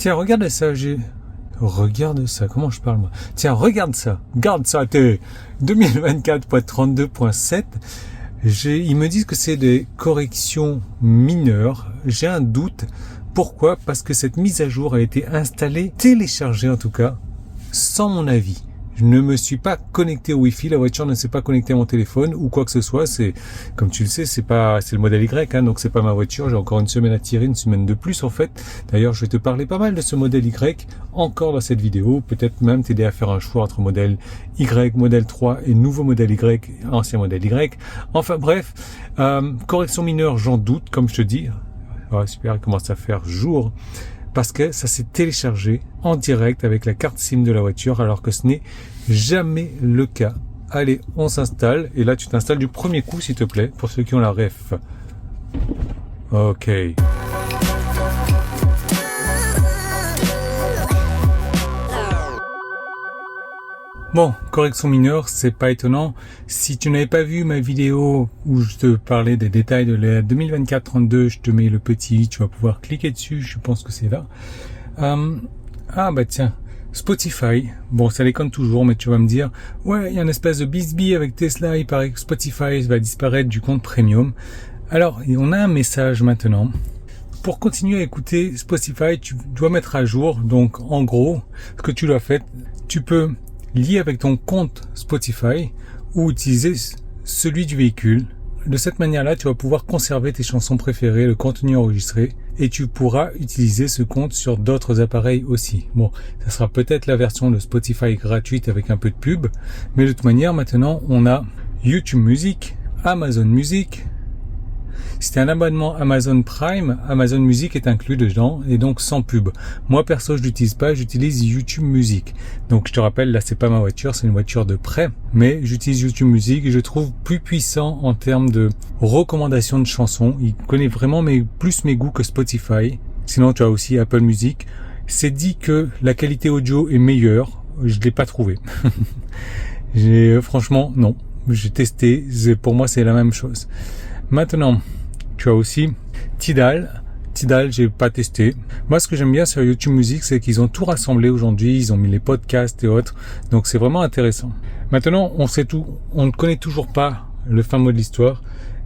Tiens, regarde ça, Regarde ça, comment je parle moi? Tiens, regarde ça, garde ça, t'es 2024.32.7. Ils me disent que c'est des corrections mineures. J'ai un doute. Pourquoi? Parce que cette mise à jour a été installée, téléchargée en tout cas, sans mon avis. Je ne me suis pas connecté au Wi-Fi, la voiture ne s'est pas connectée à mon téléphone ou quoi que ce soit. C'est, comme tu le sais, c'est le modèle Y, hein, donc c'est pas ma voiture. J'ai encore une semaine à tirer, une semaine de plus en fait. D'ailleurs, je vais te parler pas mal de ce modèle Y encore dans cette vidéo. Peut-être même t'aider à faire un choix entre modèle Y, modèle 3 et nouveau modèle Y, ancien modèle Y. Enfin bref, correction mineure, j'en doute, comme je te dis. Ouais, super, il commence à faire jour. Parce que ça s'est téléchargé en direct avec la carte SIM de la voiture, alors que ce n'est jamais le cas. Allez, on s'installe, et là tu t'installes du premier coup s'il te plaît, pour ceux qui ont la ref. Ok. Bon, correction mineure, c'est pas étonnant. Si tu n'avais pas vu ma vidéo où je te parlais des détails de la 2024-32, je te mets le petit i, tu vas pouvoir cliquer dessus, je pense que c'est là. Bah tiens, Spotify, bon ça déconne toujours, mais tu vas me dire, ouais, il y a une espèce de bisbille avec Tesla, il paraît que Spotify va disparaître du compte premium. Alors, on a un message maintenant. Pour continuer à écouter Spotify, tu dois mettre à jour, donc en gros, ce que tu dois faire, tu peux lié avec ton compte Spotify ou utiliser celui du véhicule. De cette manière-là, tu vas pouvoir conserver tes chansons préférées, le contenu enregistré, et tu pourras utiliser ce compte sur d'autres appareils aussi. Bon, ça sera peut-être la version de Spotify gratuite avec un peu de pub, mais de toute manière, maintenant, on a YouTube Music, Amazon Music. Si c'est un abonnement Amazon Prime, Amazon Music est inclus dedans et donc sans pub. Moi perso je l'utilise pas, j'utilise YouTube Music. Donc je te rappelle, là c'est pas ma voiture, c'est une voiture de prêt, mais j'utilise YouTube Music et je trouve plus puissant en termes de recommandations de chansons. Il connaît vraiment plus mes goûts que Spotify. Sinon tu as aussi Apple Music. C'est dit que la qualité audio est meilleure, je l'ai pas trouvé. Franchement non, j'ai testé, pour moi c'est la même chose. Maintenant, tu as aussi Tidal. Tidal, j'ai pas testé. Moi, ce que j'aime bien sur YouTube Music, c'est qu'ils ont tout rassemblé aujourd'hui. Ils ont mis les podcasts et autres. Donc, c'est vraiment intéressant. Maintenant, on sait tout. On ne connaît toujours pas le fin mot de l'histoire.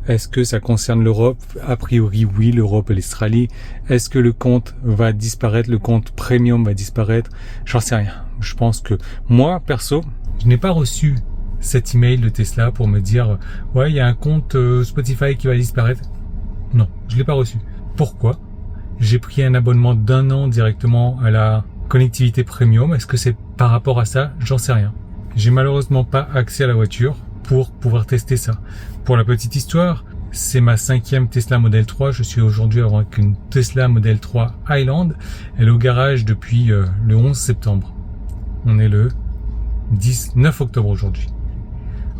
Est-ce que ça concerne l'Europe? A priori, oui, l'Europe et l'Australie. Est-ce que le compte va disparaître? Le compte premium va disparaître? J'en sais rien. Je pense que moi, perso, je n'ai pas reçu cet email de Tesla pour me dire ouais, il y a un compte Spotify qui va disparaître. Non, je l'ai pas reçu. Pourquoi? J'ai pris un abonnement d'1 an directement à la connectivité premium. Est-ce que c'est par rapport à ça? J'en sais rien. J'ai malheureusement pas accès à la voiture pour pouvoir tester ça. Pour la petite histoire, c'est ma 5e Tesla Model 3. Je suis aujourd'hui avec une Tesla Model 3 Highland. Elle est au garage depuis le 11 septembre. On est le 9 octobre aujourd'hui.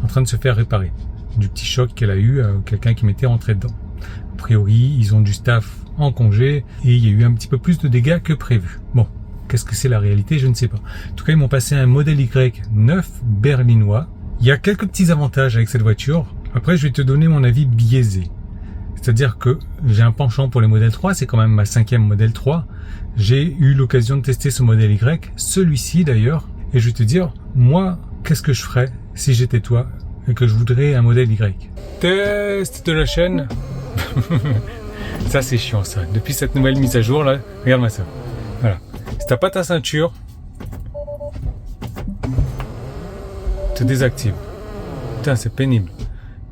En train de se faire réparer. Du petit choc qu'elle a eu, quelqu'un qui m'était rentré dedans. A priori, ils ont du staff en congé et il y a eu un petit peu plus de dégâts que prévu. Bon, qu'est-ce que c'est la réalité? Je ne sais pas. En tout cas, ils m'ont passé un modèle Y 9 berlinois. Il y a quelques petits avantages avec cette voiture. Après, je vais te donner mon avis biaisé. C'est-à-dire que j'ai un penchant pour les modèles 3, c'est quand même ma 5e modèle 3. J'ai eu l'occasion de tester ce modèle Y, celui-ci d'ailleurs, et je vais te dire, moi, qu'est-ce que je ferais si j'étais toi et que je voudrais un modèle Y. Test de la chaîne. Ça c'est chiant ça. Depuis cette nouvelle mise à jour là, regarde-moi ça. Voilà. Si t'as pas ta ceinture, te désactive. Putain, c'est pénible.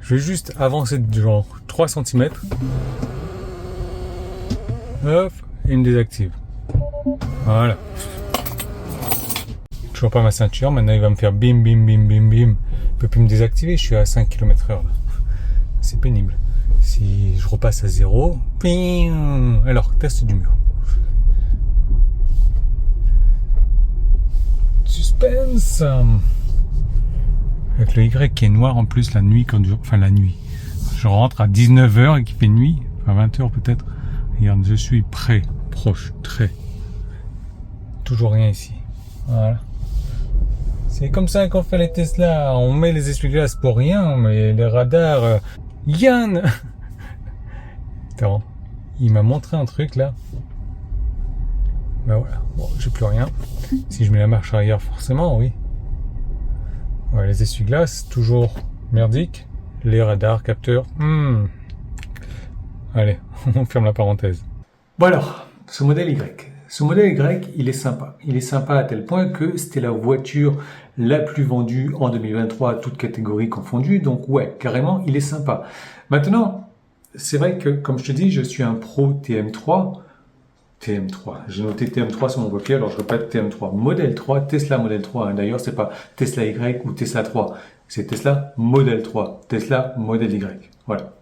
Je vais juste avancer de genre 3 cm. Hop, et il me désactive. Voilà. Toujours pas ma ceinture, maintenant il va me faire bim bim bim bim bim. Il peut plus me désactiver, je suis à 5 km/h là. C'est pénible. Si je repasse à 0, bim. Alors, test du mur. Suspense. Avec le Y qui est noir en plus la nuit la nuit. Je rentre à 19h et qu'il fait nuit, enfin 20h peut-être. Regarde, je suis près, proche, très. Toujours rien ici. Voilà. C'est comme ça qu'on fait les Tesla. On met les essuie-glaces pour rien, mais les radars... Yann. Attends, il m'a montré un truc là. Ben voilà, bon, j'ai plus rien. Si je mets la marche arrière, forcément, oui. Ouais, les essuie-glaces, toujours merdique. Les radars, capteurs. Allez, on ferme la parenthèse. Bon alors, ce modèle Y. Ce modèle Y, il est sympa. Il est sympa à tel point que c'était la voiture la plus vendue en 2023, toutes catégories confondues. Donc ouais, carrément, il est sympa. Maintenant, c'est vrai que, comme je te dis, je suis un pro TM3. TM3. J'ai noté TM3 sur mon papier, alors je répète TM3. Modèle 3, Tesla Model 3. D'ailleurs, c'est pas Tesla Y ou Tesla 3. C'est Tesla Model 3. Tesla Model Y. Voilà.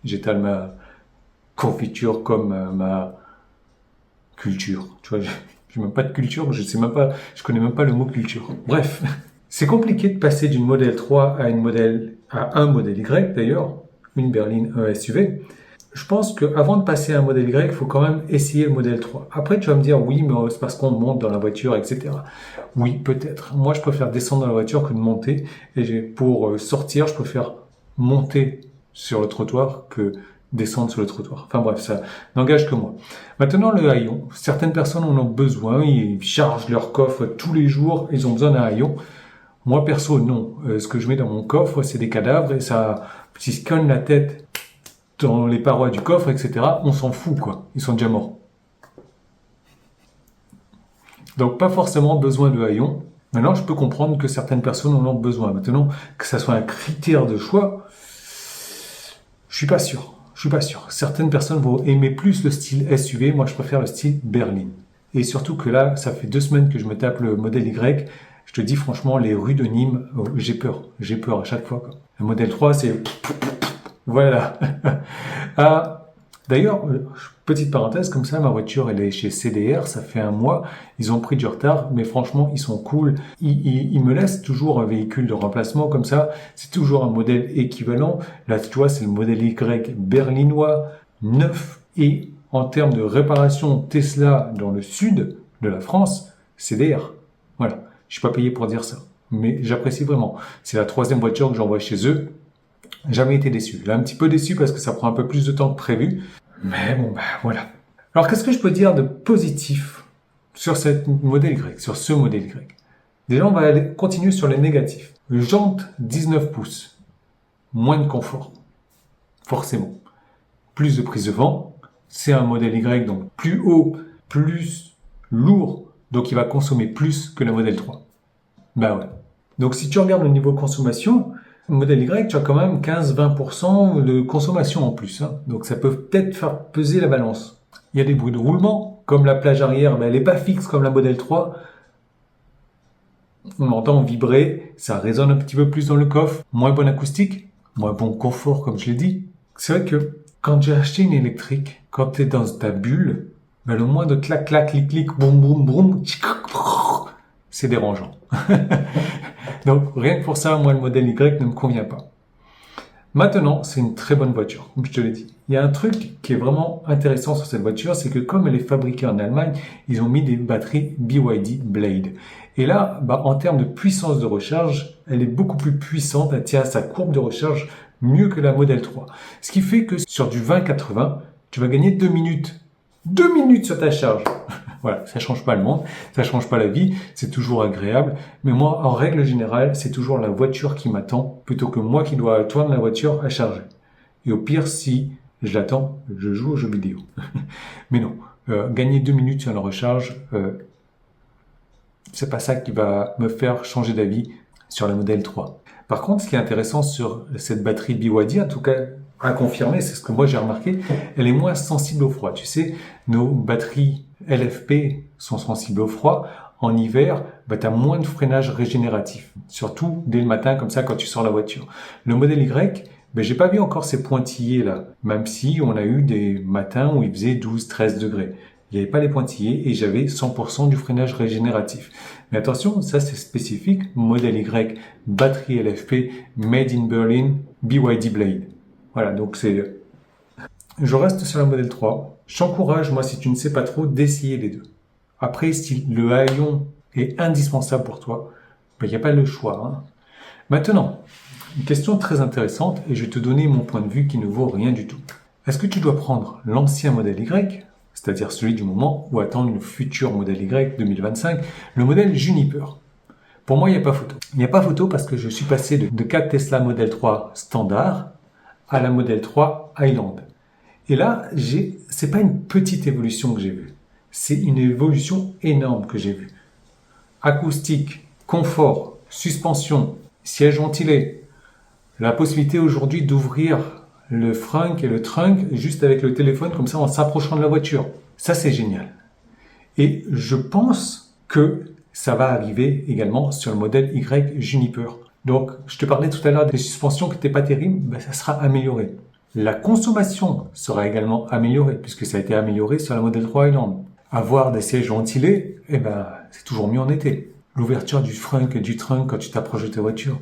J'étale ma confiture comme ma culture. Tu vois, j'ai même pas de culture, je connais même pas le mot culture. Bref. C'est compliqué de passer d'une Model 3 à un modèle Y d'ailleurs. Une berline, un SUV. Je pense qu'avant de passer à un modèle Y, il faut quand même essayer le modèle 3. Après, tu vas me dire, oui, mais c'est parce qu'on monte dans la voiture, etc. Oui, peut-être. Moi, je préfère descendre dans la voiture que de monter. Et pour sortir, je préfère monter sur le trottoir que descendre sur le trottoir. Enfin bref, ça n'engage que moi. Maintenant, le haillon. Certaines personnes en ont besoin. Ils chargent leur coffre tous les jours. Ils ont besoin d'un haillon. Moi, perso, non. Ce que je mets dans mon coffre, c'est des cadavres et ça, s'ils se cognent la tête dans les parois du coffre, etc., on s'en fout, quoi. Ils sont déjà morts. Donc, pas forcément besoin de haillons. Maintenant, je peux comprendre que certaines personnes en ont besoin. Maintenant, que ça soit un critère de choix, je suis pas sûr. Certaines personnes vont aimer plus le style SUV. Moi, je préfère le style berline. Et surtout que là, ça fait 2 semaines que je me tape le modèle Y. Je te dis franchement, les rues de Nîmes, j'ai peur à chaque fois, quoi. Le modèle 3, c'est... Voilà. D'ailleurs, petite parenthèse, comme ça, ma voiture, elle est chez CDR, ça fait 1 mois. Ils ont pris du retard, mais franchement, ils sont cool. Ils me laissent toujours un véhicule de remplacement, comme ça. C'est toujours un modèle équivalent. Là, tu vois, c'est le modèle Y berlinois, neuf. Et en termes de réparation Tesla dans le sud de la France, CDR. Voilà. Je suis pas payé pour dire ça. Mais j'apprécie vraiment. C'est la 3e voiture que j'envoie chez eux. Jamais été déçu. Là, un petit peu déçu parce que ça prend un peu plus de temps que prévu. Mais bon, voilà. Alors, qu'est-ce que je peux dire de positif sur ce modèle Y? Déjà, on va continuer sur les négatifs. Jante 19 pouces. Moins de confort. Forcément. Plus de prise de vent. C'est un modèle Y, donc plus haut, plus lourd. Donc, il va consommer plus que le modèle 3. Ouais. Donc, si tu regardes le niveau consommation, le modèle Y, tu as quand même 15-20% de consommation en plus. Donc, ça peut peut-être faire peser la balance. Il y a des bruits de roulement, comme la plage arrière, mais elle n'est pas fixe comme la modèle 3. On entend vibrer, ça résonne un petit peu plus dans le coffre. Moins bonne acoustique, moins bon confort, comme je l'ai dit. C'est vrai que quand j'ai acheté une électrique, quand tu es dans ta bulle, le moins de clac, clac, clic, clic, boum, boum, boum, c'est dérangeant. Donc, rien que pour ça, moi, le modèle Y ne me convient pas. Maintenant, c'est une très bonne voiture, comme je te l'ai dit. Il y a un truc qui est vraiment intéressant sur cette voiture, c'est que comme elle est fabriquée en Allemagne, ils ont mis des batteries BYD Blade. Et là, en termes de puissance de recharge, elle est beaucoup plus puissante, elle tient sa courbe de recharge mieux que la modèle 3. Ce qui fait que sur du 20-80, tu vas gagner 2 minutes. 2 minutes sur ta charge. Voilà, ça change pas le monde, ça change pas la vie, c'est toujours agréable. Mais moi, en règle générale, c'est toujours la voiture qui m'attend plutôt que moi qui dois attendre la voiture à charger. Et au pire, si je l'attends, je joue aux jeux vidéo. Mais non, gagner 2 minutes sur la recharge, c'est pas ça qui va me faire changer d'avis sur la modèle 3. Par contre, ce qui est intéressant sur cette batterie BYD, en tout cas à confirmer, c'est ce que moi j'ai remarqué, elle est moins sensible au froid. Tu sais, nos batteries LFP sont sensibles au froid. En hiver, tu as moins de freinage régénératif. Surtout dès le matin, comme ça, quand tu sors la voiture. Le modèle Y, j'ai pas vu encore ces pointillés là. Même si on a eu des matins où il faisait 12-13 degrés. Il n'y avait pas les pointillés et j'avais 100% du freinage régénératif. Mais attention, ça c'est spécifique. Modèle Y, batterie LFP, Made in Berlin, BYD Blade. Voilà, donc c'est... Je reste sur la modèle 3. Je t'encourage, moi, si tu ne sais pas trop, d'essayer les deux. Après, si le haillon est indispensable pour toi, il n'y a pas le choix. Maintenant, une question très intéressante, et je vais te donner mon point de vue qui ne vaut rien du tout. Est-ce que tu dois prendre l'ancien modèle Y, c'est-à-dire celui du moment, ou attendre le futur modèle Y 2025, le modèle Juniper. Pour moi, il n'y a pas photo. Il n'y a pas photo parce que je suis passé de 4 Tesla Model 3 standard à la Model 3 Highland. Et là, c'est pas une petite évolution que j'ai vue. C'est une évolution énorme que j'ai vue. Acoustique, confort, suspension, siège ventilé. La possibilité aujourd'hui d'ouvrir le frunk et le trunk juste avec le téléphone comme ça en s'approchant de la voiture. Ça, c'est génial. Et je pense que ça va arriver également sur le modèle Y Juniper. Donc, je te parlais tout à l'heure des suspensions qui n'étaient pas terribles, ça sera amélioré. La consommation sera également améliorée, puisque ça a été amélioré sur la Model 3 Highland. Avoir des sièges ventilés, c'est toujours mieux en été. L'ouverture du frunk et du trunk quand tu t'approches de ta voiture,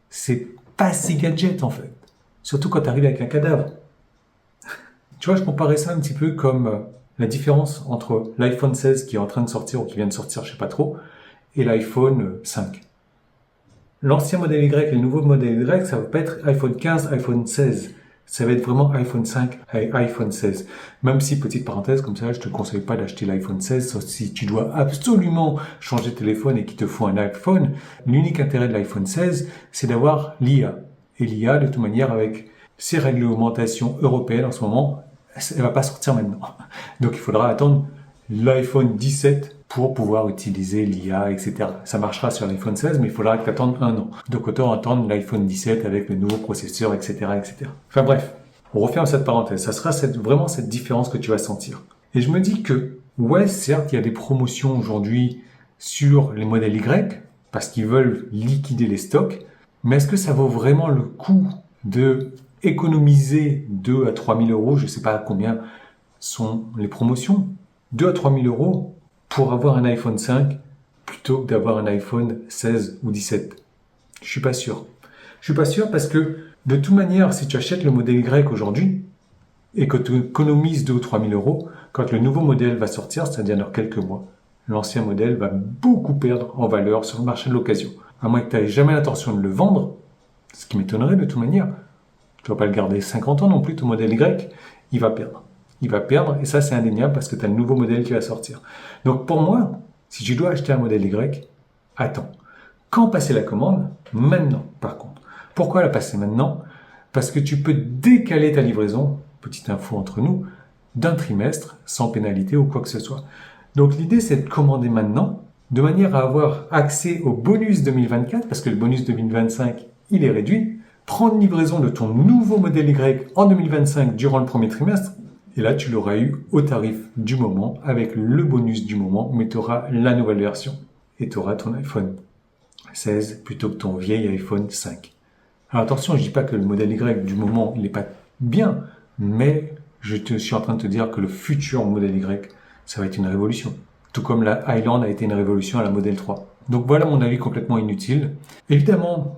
c'est pas si gadget en fait. Surtout quand tu arrives avec un cadavre. Tu vois, je comparais ça un petit peu comme la différence entre l'iPhone 16 qui est en train de sortir ou qui vient de sortir, je sais pas trop, et l'iPhone 5. L'ancien modèle Y et le nouveau modèle Y, ça va pas être iPhone 15, iPhone 16. Ça va être vraiment iPhone 5 et iPhone 16. Même si, petite parenthèse, comme ça, je te conseille pas d'acheter l'iPhone 16, sauf si tu dois absolument changer de téléphone et qu'il te faut un iPhone. L'unique intérêt de l'iPhone 16, c'est d'avoir l'IA. Et l'IA, de toute manière, avec ces réglementations européennes en ce moment, elle va pas sortir maintenant. Donc, il faudra attendre l'iPhone 17 pour pouvoir utiliser l'IA, etc. Ça marchera sur l'iPhone 16, mais il faudra que tu attendes 1 an. Donc autant attendre l'iPhone 17 avec le nouveau processeur, etc., etc. Enfin bref, on referme cette parenthèse. Ça sera vraiment cette différence que tu vas sentir. Et je me dis que, ouais, certes, il y a des promotions aujourd'hui sur les modèles Y, parce qu'ils veulent liquider les stocks, mais est-ce que ça vaut vraiment le coup de économiser 2 à 3 000 euros, je ne sais pas combien sont les promotions, 2 à 3 000 euros pour avoir un iPhone 5 plutôt que d'avoir un iPhone 16 ou 17. Je suis pas sûr. Je suis pas sûr parce que de toute manière, si tu achètes le modèle Y aujourd'hui et que tu économises 2 ou 3 000 euros, quand le nouveau modèle va sortir, c'est-à-dire dans quelques mois, l'ancien modèle va beaucoup perdre en valeur sur le marché de l'occasion. À moins que tu n'aies jamais l'intention de le vendre, ce qui m'étonnerait de toute manière. Tu vas pas le garder 50 ans non plus, ton modèle Y, il va perdre. Il va perdre, et ça c'est indéniable parce que tu as le nouveau modèle qui va sortir. Donc pour moi, si tu dois acheter un modèle Y, attends. Quand passer la commande? Maintenant, par contre. Pourquoi la passer maintenant? Parce que tu peux décaler ta livraison, petite info entre nous, d'un trimestre sans pénalité ou quoi que ce soit. Donc l'idée c'est de commander maintenant, de manière à avoir accès au bonus 2024, parce que le bonus 2025, il est réduit. Prendre livraison de ton nouveau modèle Y en 2025 durant le premier trimestre, et là, tu l'auras eu au tarif du moment, avec le bonus du moment, mais tu auras la nouvelle version. Et tu auras ton iPhone 16 plutôt que ton vieil iPhone 5. Alors attention, je dis pas que le modèle Y du moment, il n'est pas bien, mais je suis en train de te dire que le futur modèle Y, ça va être une révolution. Tout comme la Highland a été une révolution à la Model 3. Donc voilà mon avis complètement inutile. Évidemment,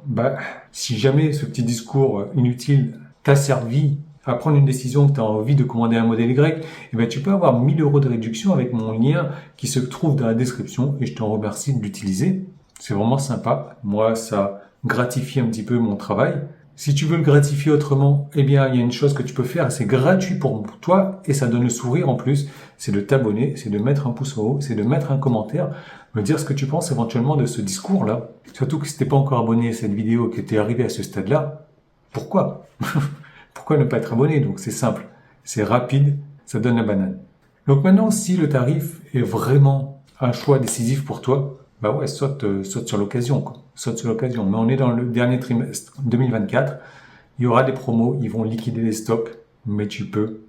si jamais ce petit discours inutile t'a servi à prendre une décision que tu as envie de commander un modèle Y, tu peux avoir 1 000 euros de réduction avec mon lien qui se trouve dans la description et je t'en remercie de l'utiliser. C'est vraiment sympa. Moi, ça gratifie un petit peu mon travail. Si tu veux le gratifier autrement, il y a une chose que tu peux faire, c'est gratuit pour toi et ça donne le sourire en plus, c'est de t'abonner, c'est de mettre un pouce en haut, c'est de mettre un commentaire, me dire ce que tu penses éventuellement de ce discours-là. Surtout que si t'es pas encore abonné à cette vidéo et que t'es arrivé à ce stade-là, pourquoi? Pourquoi ne pas être abonné? Donc c'est simple, c'est rapide, ça donne la banane. Donc maintenant, si le tarif est vraiment un choix décisif pour toi, saute sur l'occasion, quoi. Saute sur l'occasion. Mais on est dans le dernier trimestre 2024. Il y aura des promos, ils vont liquider les stocks, mais tu peux,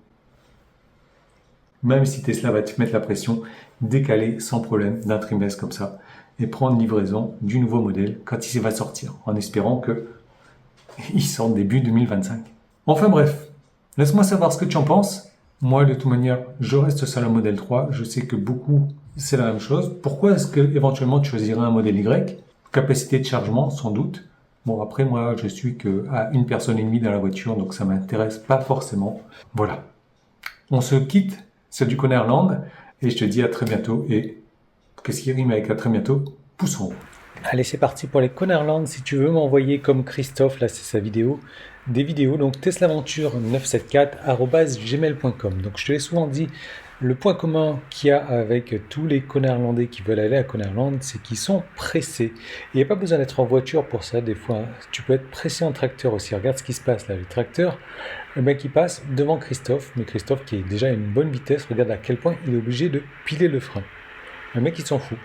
même si Tesla va te mettre la pression, décaler sans problème d'un trimestre comme ça et prendre livraison du nouveau modèle quand il va sortir, en espérant que il sorte début 2025. Enfin bref, laisse-moi savoir ce que tu en penses. Moi, de toute manière, je reste sur le modèle 3. Je sais que beaucoup, c'est la même chose. Pourquoi est-ce que éventuellement tu choisirais un modèle Y? Capacité de chargement, sans doute. Bon, après, moi, je suis qu'à 1 personne et demie dans la voiture, donc ça m'intéresse pas forcément. Voilà. On se quitte, c'est du Connerland, et je te dis à très bientôt. Et qu'est-ce qui rime avec à très bientôt? Pouce en haut. Allez, c'est parti pour les Connerland. Si tu veux m'envoyer comme Christophe, là c'est sa vidéo, des vidéos, donc teslaventure974@gmail.com. Donc je te l'ai souvent dit, Le point commun qu'il y a avec tous les Connerlandais qui veulent aller à Connerland, c'est qu'ils sont pressés. Il n'y a pas besoin d'être en voiture pour ça, des fois. Tu peux être pressé en tracteur aussi. Regarde ce qui se passe là. Les tracteurs, le mec il passe devant Christophe, mais Christophe qui est déjà à une bonne vitesse, regarde à quel point il est obligé de piler le frein. Le mec il s'en fout.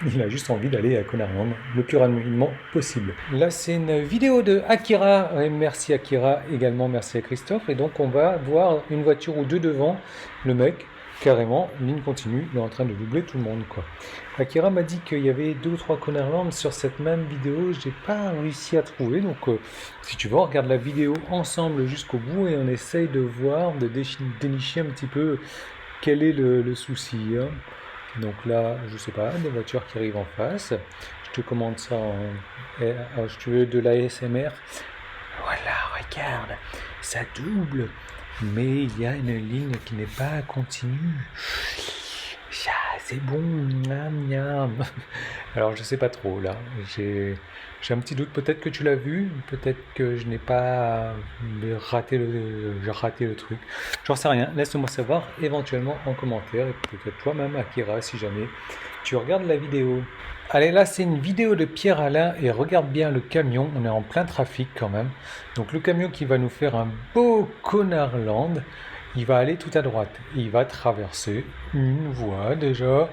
Il a juste envie d'aller à Connerland le plus rapidement possible. Là, c'est une vidéo de Akira. Merci Akira, également merci à Christophe. Et donc, on va voir une voiture ou deux devant le mec. Carrément, ligne continue, il est en train de doubler tout le monde, quoi. Akira m'a dit qu'il y avait 2 ou 3 Connerland sur cette même vidéo. J'ai pas réussi à trouver. Donc, si tu veux, on regarde la vidéo ensemble jusqu'au bout et on essaye de voir, de dénicher un petit peu quel est le souci, hein. Donc là, je sais pas, des voitures qui arrivent en face. Je te commande ça si tu veux de l'ASMR. Voilà, regarde, ça double. Mais il y a une ligne qui n'est pas continue. Ça, c'est bon, miam, miam. Alors je sais pas trop là. J'ai un petit doute. Peut-être que tu l'as vu, peut-être que je n'ai pas j'ai raté le truc. J'en sais rien. Laisse-moi savoir éventuellement en commentaire et peut-être toi-même Akira si jamais tu regardes la vidéo. Allez, là c'est une vidéo de Pierre Alain et regarde bien le camion. On est en plein trafic quand même. Donc le camion qui va nous faire un beau Connerland. Il va aller tout à droite. Il va traverser une voie déjà,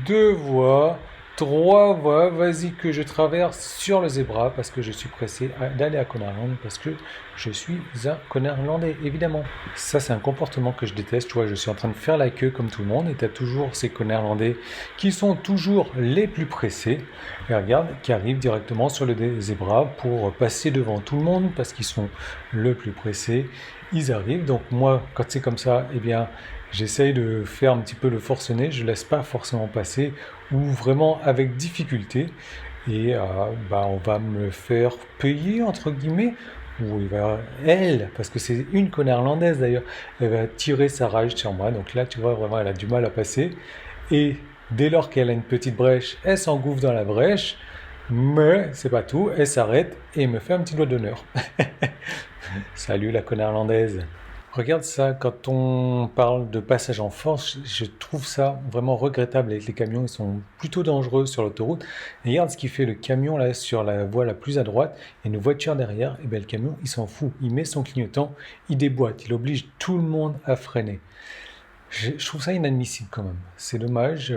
2 voies, 3 voies. Vas-y que je traverse sur le zébra parce que je suis pressé d'aller à Connerland parce que je suis un Connerlandais, évidemment. Ça, c'est un comportement que je déteste. Tu vois, je suis en train de faire la queue comme tout le monde et tu as toujours ces Connerlandais qui sont toujours les plus pressés. Et regarde, qui arrivent directement sur le zébra pour passer devant tout le monde parce qu'ils sont le plus pressés. Ils arrivent, donc moi, quand c'est comme ça, eh bien, j'essaye de faire un petit peu le forcené, je laisse pas forcément passer, ou vraiment avec difficulté, et on va me faire payer, entre guillemets, ou elle, parce que c'est une Connerlandaise d'ailleurs, elle va tirer sa rage sur moi, donc là, tu vois, vraiment, elle a du mal à passer, et dès lors qu'elle a une petite brèche, elle s'engouffre dans la brèche, mais c'est pas tout, elle s'arrête et me fait un petit doigt d'honneur. Salut la Connerlandaise. Regarde ça, quand on parle de passage en force, je trouve ça vraiment regrettable avec les camions, ils sont plutôt dangereux sur l'autoroute. Et regarde ce qu'il fait le camion là sur la voie la plus à droite, et une voiture derrière, et bien le camion il s'en fout, il met son clignotant, il déboîte, il oblige tout le monde à freiner. Je trouve ça inadmissible quand même. C'est dommage,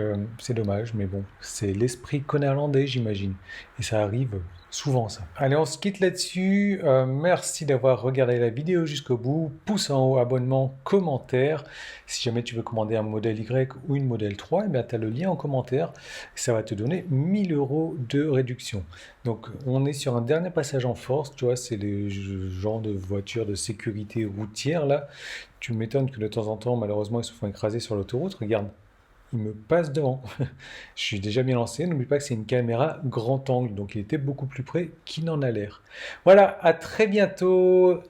mais bon, c'est l'esprit connerlandais, j'imagine. Et ça arrive souvent, ça. Allez, on se quitte là-dessus. Merci d'avoir regardé la vidéo jusqu'au bout. Pouce en haut, abonnement, commentaire. Si jamais tu veux commander un modèle Y ou une modèle 3, eh bien, tu as le lien en commentaire. Ça va te donner 1000 euros de réduction. Donc, on est sur un dernier passage en force. Tu vois, c'est le genre de voiture de sécurité routière, là. Tu m'étonnes que de temps en temps, malheureusement, ils se font écraser sur l'autoroute. Regarde, il me passe devant. Je suis déjà bien lancé. N'oublie pas que c'est une caméra grand angle, donc il était beaucoup plus près qu'il n'en a l'air. Voilà, à très bientôt.